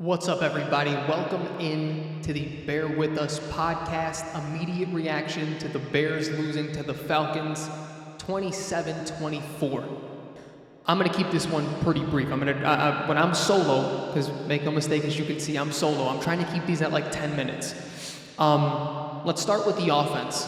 What's up, everybody? Welcome in to the Bear With Us podcast. Immediate reaction to the Bears losing to the Falcons 27-24. I'm going to keep this one pretty brief. When I'm solo, because make no mistake, as you can see, I'm solo. I'm trying to keep these at like 10 minutes. Let's start with the offense.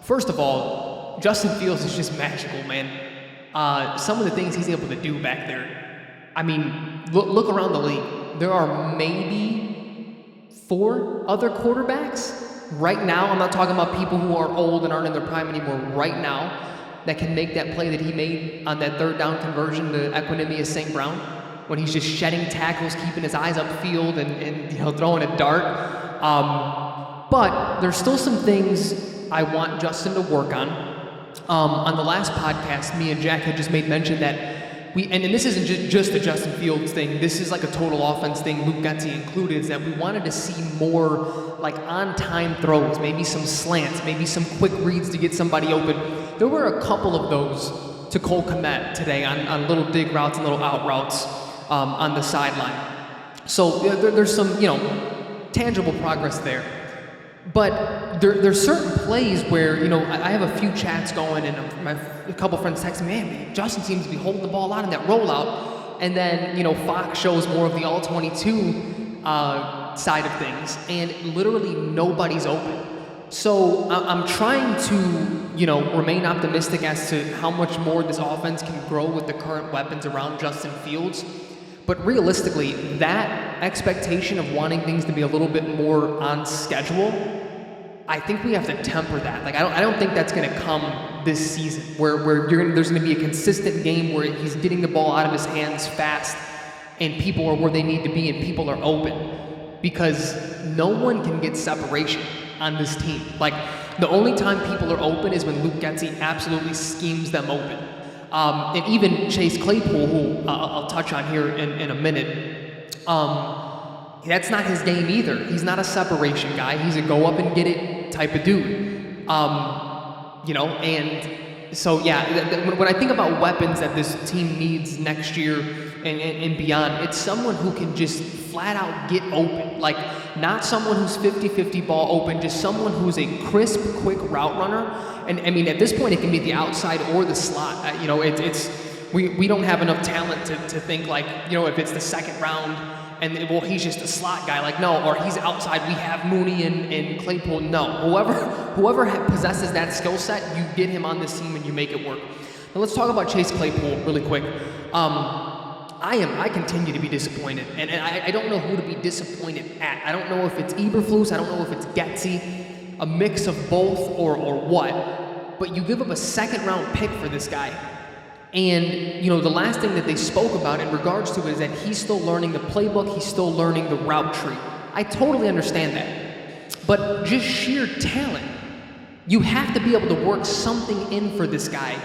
First of all, Justin Fields is just magical, man. Some of the things he's able to do back there. I mean, look around the league. There are maybe 4 other quarterbacks right now. I'm not talking about people who are old and aren't in their prime anymore. Right now, that can make that play that he made on that third down conversion to Equinemius St. Brown, when he's just shedding tackles, keeping his eyes upfield, and throwing a dart. But there's still some things I want Justin to work on. On the last podcast, me and Jack had just made mention that and this isn't just a Justin Fields thing, this is like a total offense thing, Luke Getsy included, is that we wanted to see more like on-time throws, maybe some slants, maybe some quick reads to get somebody open. There were a couple of those to Cole Kmet today on little dig routes and little out routes on the sideline. So there's some, tangible progress there. But there's certain plays where, I have a few chats going, and a couple friends texting me, man, Justin seems to be holding the ball a lot in that rollout. And then, Fox shows more of the all-22 side of things, and literally nobody's open. So I'm trying to, remain optimistic as to how much more this offense can grow with the current weapons around Justin Fields. But realistically, that expectation of wanting things to be a little bit more on schedule, I think we have to temper that. Like, I don't think that's going to come this season, where there's going to be a consistent game where he's getting the ball out of his hands fast, and people are where they need to be, and people are open. Because no one can get separation on this team. Like, the only time people are open is when Luke Getsy absolutely schemes them open. And even Chase Claypool, who I'll touch on here in a minute, that's not his game either. He's not a separation guy. He's a go up and get it type of dude. And so, when I think about weapons that this team needs next year and beyond, it's someone who can just flat out get open. Like, not someone who's 50-50 ball open, just someone who's a crisp, quick route runner. And I mean, at this point, it can be the outside or the slot. We don't have enough talent to think like, if it's the second round and he's just a slot guy. Like, no, or he's outside. We have Mooney and Claypool. No, whoever possesses that skill set, you get him on this team and you make it work. Now let's talk about Chase Claypool really quick. I continue to be disappointed, and I don't know who to be disappointed at. I don't know if it's Eberflus, I don't know if it's Getsy, a mix of both or what, but you give up a second-round pick for this guy. And, the last thing that they spoke about in regards to it is that he's still learning the playbook, he's still learning the route tree. I totally understand that. But just sheer talent, you have to be able to work something in for this guy.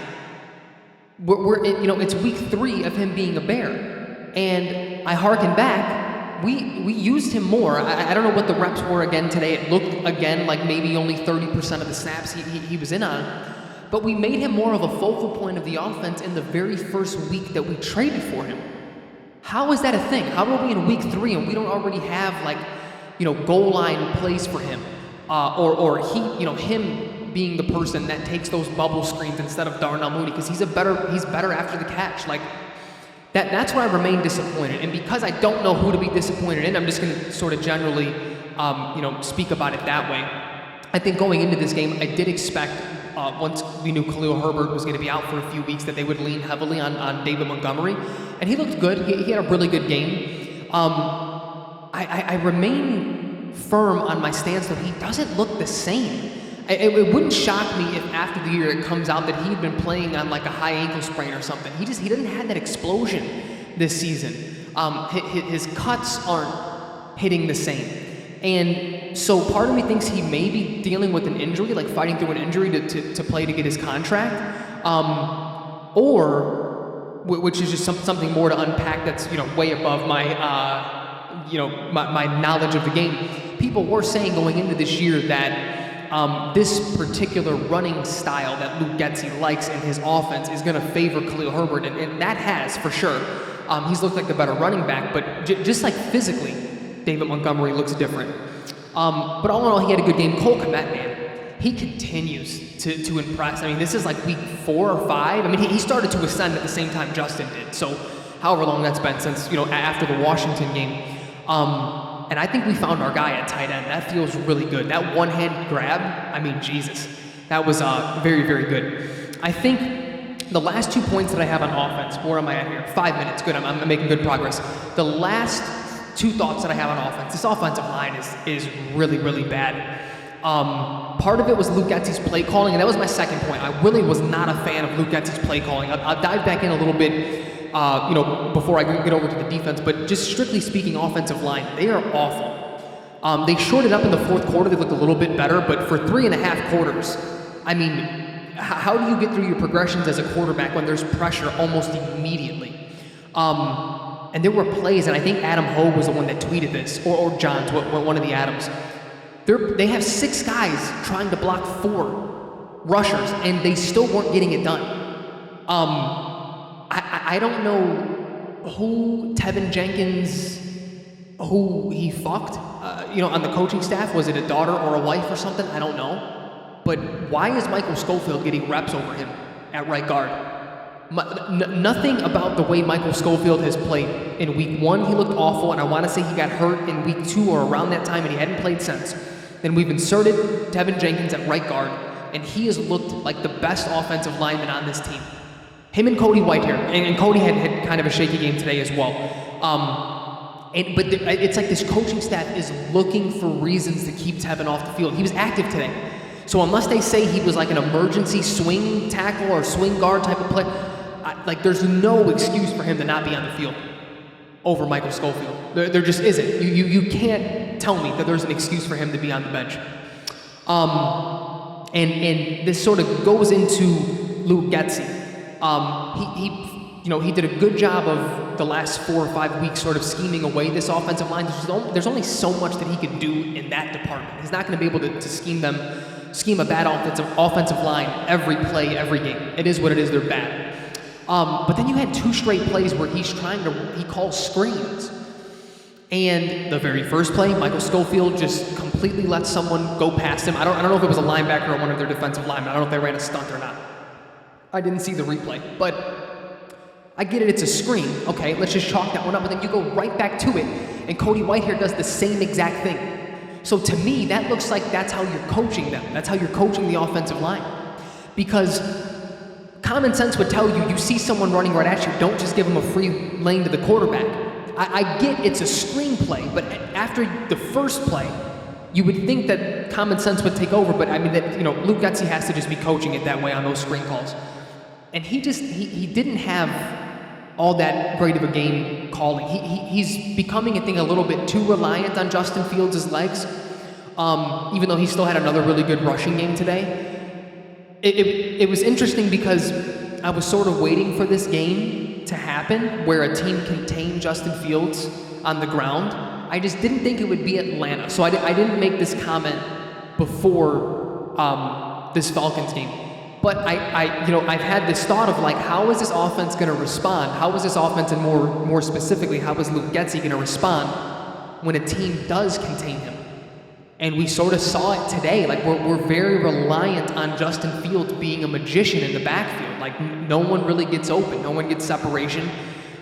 It's week 3 of him being a Bear. And I hearken back, we used him more. I don't know what the reps were again today. It looked, again, like maybe only 30% of the snaps he was in on. But we made him more of a focal point of the offense in the very first week that we traded for him. How is that a thing? How are we in week 3 and we don't already have, goal line plays for him? Or him being the person that takes those bubble screens instead of Darnell Mooney, because he's better after the catch. Like, that's where I remain disappointed. And because I don't know who to be disappointed in, I'm just going to sort of generally, speak about it that way. I think going into this game, I did expect, once we knew Khalil Herbert was going to be out for a few weeks, that they would lean heavily on David Montgomery. And he looked good. He had a really good game. I remain firm on my stance that he doesn't look the same. It wouldn't shock me if after the year it comes out that he'd been playing on like a high ankle sprain or something. He doesn't have that explosion this season. His cuts aren't hitting the same. And so part of me thinks he may be dealing with an injury, like fighting through an injury to play to get his contract. Or, which is just something more to unpack that's, way above my, my knowledge of the game. People were saying going into this year that this particular running style that Luke Getsy likes in his offense is going to favor Khalil Herbert, and that has, for sure. He's looked like the better running back, but just like physically, David Montgomery looks different. But all in all, he had a good game. Cole Kmet, man, he continues to impress. I mean, this is like week 4 or 5. I mean, he started to ascend at the same time Justin did. So however long that's been since, after the Washington game. And I think we found our guy at tight end. That feels really good. That one-hand grab, I mean, Jesus. That was very, very good. I think the last 2 points that I have on offense, where am I at here? 5 minutes, good, I'm making good progress. The last 2 thoughts that I have on offense, this offensive line is really, really bad. Part of it was Luke Getsy's play calling, and that was my second point. I really was not a fan of Luke Getsy's play calling. I'll dive back in a little bit before I get over to the defense, but just strictly speaking, offensive line, they are awful. They shorted up in the 4th quarter, they looked a little bit better, but for 3.5 quarters, I mean, how do you get through your progressions as a quarterback when there's pressure almost immediately? And there were plays, and I think Adam Hogue was the one that tweeted this, or Johns, one of the Adams. They have 6 guys trying to block 4 rushers, and they still weren't getting it done. I don't know who Tevin Jenkins, who he fucked, on the coaching staff. Was it a daughter or a wife or something? I don't know. But why is Michael Schofield getting reps over him at right guard? Nothing about the way Michael Schofield has played. In week 1, he looked awful, and I want to say he got hurt in week 2 or around that time, and he hadn't played since. Then we've inserted Tevin Jenkins at right guard, and he has looked like the best offensive lineman on this team. Him and Cody Whitehair, and Cody had kind of a shaky game today as well. But it's like this coaching staff is looking for reasons to keep Tevin off the field. He was active today. So unless they say he was like an emergency swing tackle or swing guard type of play, there's no excuse for him to not be on the field over Michael Schofield. There just isn't. You can't tell me that there's an excuse for him to be on the bench. And this sort of goes into Luke Getsy. He did a good job of the last 4 or 5 weeks sort of scheming away this offensive line. There's only so much that he could do in that department. He's not going to be able to scheme a bad offensive line every play, every game. It is what it is. They're bad. But then you had 2 straight plays where he calls screens. And the very first play, Michael Schofield just completely let someone go past him. I don't know if it was a linebacker or one of their defensive linemen. I don't know if they ran a stunt or not. I didn't see the replay, but I get it, it's a screen. Okay, let's just chalk that one up, but then you go right back to it, and Cody Whitehair does the same exact thing. So to me, that looks like that's how you're coaching them. That's how you're coaching the offensive line. Because common sense would tell you see someone running right at you, don't just give them a free lane to the quarterback. I get it's a screenplay, but after the first play, you would think that common sense would take over, but I mean that Luke Getsy has to just be coaching it that way on those screen calls. And he didn't have all that great of a game calling. He's becoming, I think, a little bit too reliant on Justin Fields' legs, even though he still had another really good rushing game today. It was interesting because I was sort of waiting for this game to happen where a team contained Justin Fields on the ground. I just didn't think it would be Atlanta. So I didn't make this comment before this Falcons game. But I've had this thought of like, how is this offense going to respond? How is this offense, and more specifically, how is Luke Getsy going to respond when a team does contain him? And we sort of saw it today. Like we're very reliant on Justin Fields being a magician in the backfield. Like no one really gets open, no one gets separation.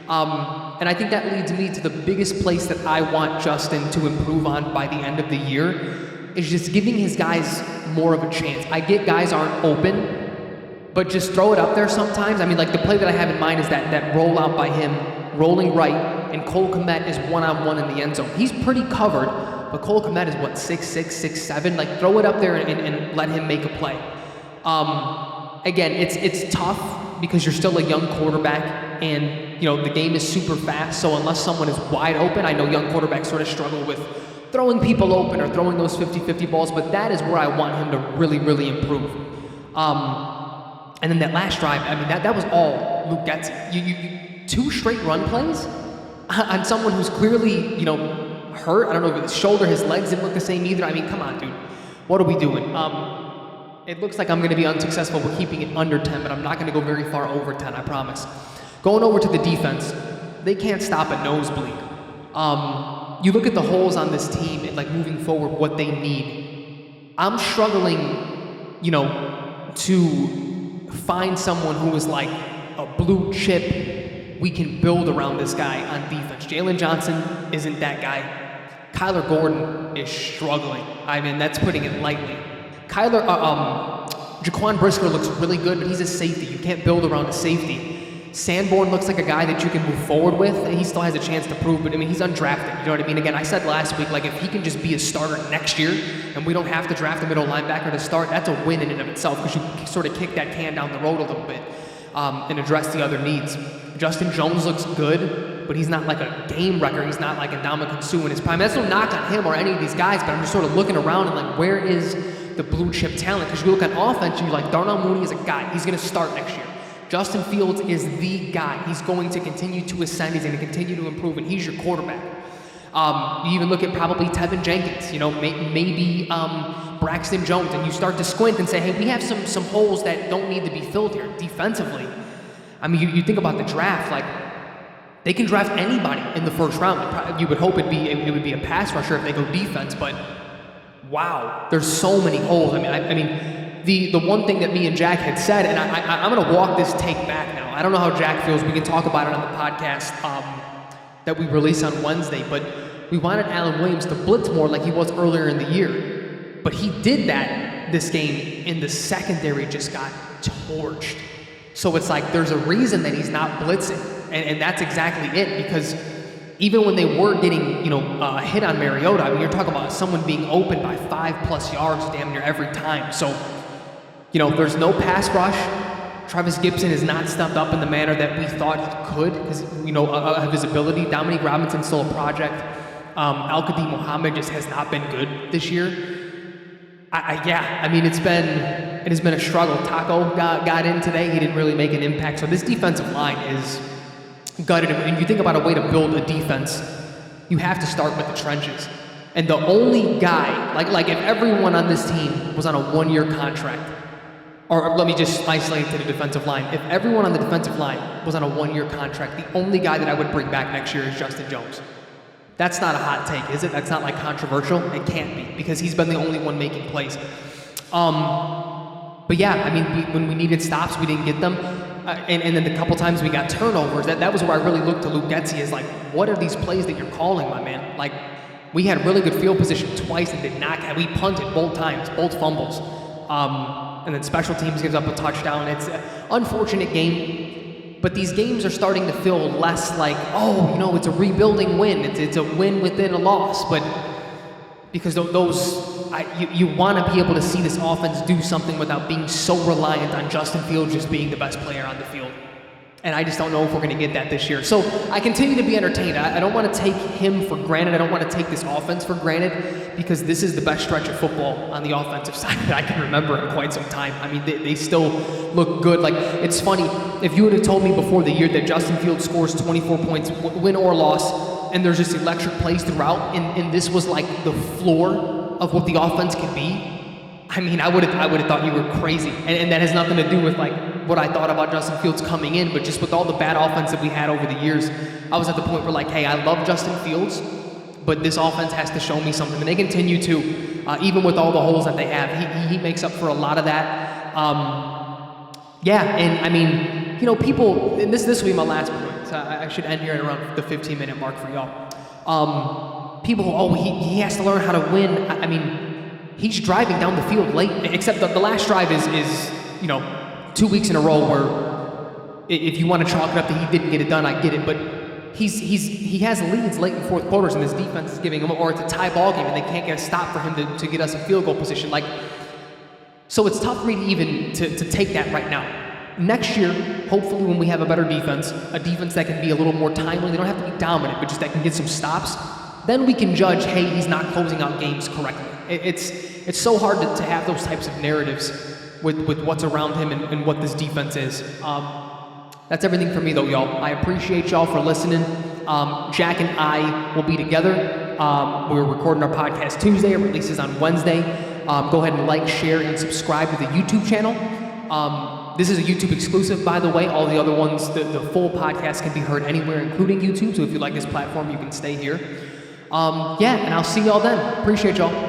And I think that leads me to the biggest place that I want Justin to improve on by the end of the year is just giving his guys more of a chance. I get guys aren't open, but just throw it up there sometimes. I mean, like the play that I have in mind is that rollout by him, rolling right, and Cole Kmet is one-on-one in the end zone. He's pretty covered, but Cole Kmet is 6'6", 6'7". Like throw it up there and let him make a play. Again, it's tough because you're still a young quarterback, and the game is super fast. So unless someone is wide open, I know young quarterbacks sort of struggle with throwing people open or throwing those 50-50 balls. But that is where I want him to really, really improve. And then that last drive, I mean, that was all Luke Getsy. You 2 straight run plays on someone who's clearly, hurt. I don't know if his shoulder, his legs didn't look the same either. I mean, come on, dude. What are we doing? It looks like I'm going to be unsuccessful with keeping it under 10, but I'm not going to go very far over 10, I promise. Going over to the defense, they can't stop a nosebleed. You look at the holes on this team and like moving forward, what they need. I'm struggling, to find someone who is like a blue chip. We can build around this guy on defense. Jalen Johnson isn't that guy. Kyler Gordon is struggling. I mean, that's putting it lightly. Jaquan Brisker looks really good, but he's a safety. You can't build around a safety. Sanborn looks like a guy that you can move forward with, and he still has a chance to prove, but I mean, he's undrafted, you know what I mean? Again, I said last week, like, if he can just be a starter next year, and we don't have to draft a middle linebacker to start, that's a win in and of itself, because you sort of kick that can down the road a little bit, and address the other needs. Justin Jones looks good, but he's not like a game wrecker. He's not like a Ndamukong Suh in his prime. That's no knock on him or any of these guys, but I'm just sort of looking around and like, where is the blue chip talent? Because you look at offense, and you're like, Darnell Mooney is a guy. He's going to start next year. Justin Fields is the guy. He's going to continue to ascend. He's going to continue to improve, and he's your quarterback. You even look at probably Tevin Jenkins, maybe Braxton Jones, and you start to squint and say, hey, we have some holes that don't need to be filled here defensively. I mean, you think about the draft, like, they can draft anybody in the first round. You would hope it would be a pass rusher if they go defense, but wow, there's so many holes. I mean, the one thing that me and Jack had said, and I'm going to walk this take back now. I don't know how Jack feels. We can talk about it on the podcast that we release on Wednesday, but we wanted Alan Williams to blitz more like he was earlier in the year. But he did that this game, in the secondary just got torched. So it's like there's a reason that he's not blitzing, and that's exactly it, because even when they were getting, a hit on Mariota, I mean, you're talking about someone being open by 5+ yards damn near every time. So, there's no pass rush. Travis Gibson has not stepped up in the manner that we thought he could, because, of his ability. Dominique Robinson's still a project. Al-Qadim Muhammad just has not been good this year. It has been a struggle. Taco got in today. He didn't really make an impact. So this defensive line is gutted. And you think about a way to build a defense, you have to start with the trenches. And the only guy, like if everyone on this team was on a 1-year contract, or let me just isolate to the defensive line. If everyone on the defensive line was on a 1-year contract, the only guy that I would bring back next year is Justin Jones. That's not a hot take, is it? That's not like controversial. It can't be, because he's been the only one making plays. But yeah, I mean, when we needed stops, we didn't get them. And then the couple times we got turnovers, that was where I really looked to Luke Getsy as like, what are these plays that you're calling, my man? Like, we had really good field position twice and did not. We punted both times, both fumbles. And then special teams gives up a touchdown. It's an unfortunate game, but these games are starting to feel less like, it's a rebuilding win. It's a win within a loss. But because you want to be able to see this offense do something without being so reliant on Justin Fields just being the best player on the field. And I just don't know if we're going to get that this year. So I continue to be entertained. I don't want to take him for granted. I don't want to take this offense for granted, because this is the best stretch of football on the offensive side that I can remember in quite some time. I mean, they still look good. Like, it's funny, if you would have told me before the year that Justin Fields scores 24 points, win or loss, and there's just electric plays throughout, and this was like the floor of what the offense could be, I mean, I would have thought you were crazy. And that has nothing to do with like what I thought about Justin Fields coming in, but just with all the bad offense that we had over the years, I was at the point where like, hey, I love Justin Fields, but this offense has to show me something. And they continue to, even with all the holes that they have, he makes up for a lot of that. And I mean, people, and this will be my last point, so I should end here at around the 15-minute mark for y'all. People, he has to learn how to win. I mean, he's driving down the field late, except the last drive is 2 weeks in a row where if you want to chalk it up that he didn't get it done, I get it, but he has leads late in fourth quarters, and his defense is giving him, or it's a tie ball game, and they can't get a stop for him to get us in field goal position. Like, so it's tough for me to even to take that right now. Next year, hopefully when we have a better defense, a defense that can be a little more timely, they don't have to be dominant, but just that can get some stops, then we can judge, hey, he's not closing out games correctly. It's so hard to have those types of narratives with what's around him and what this defense is. That's everything for me, though, y'all. I appreciate y'all for listening. Jack and I will be together. We're recording our podcast Tuesday. It releases on Wednesday. Go ahead and like, share, and subscribe to the YouTube channel. This is a YouTube exclusive, by the way. All the other ones, the full podcast can be heard anywhere, including YouTube. So if you like this platform, you can stay here. And I'll see y'all then. Appreciate y'all.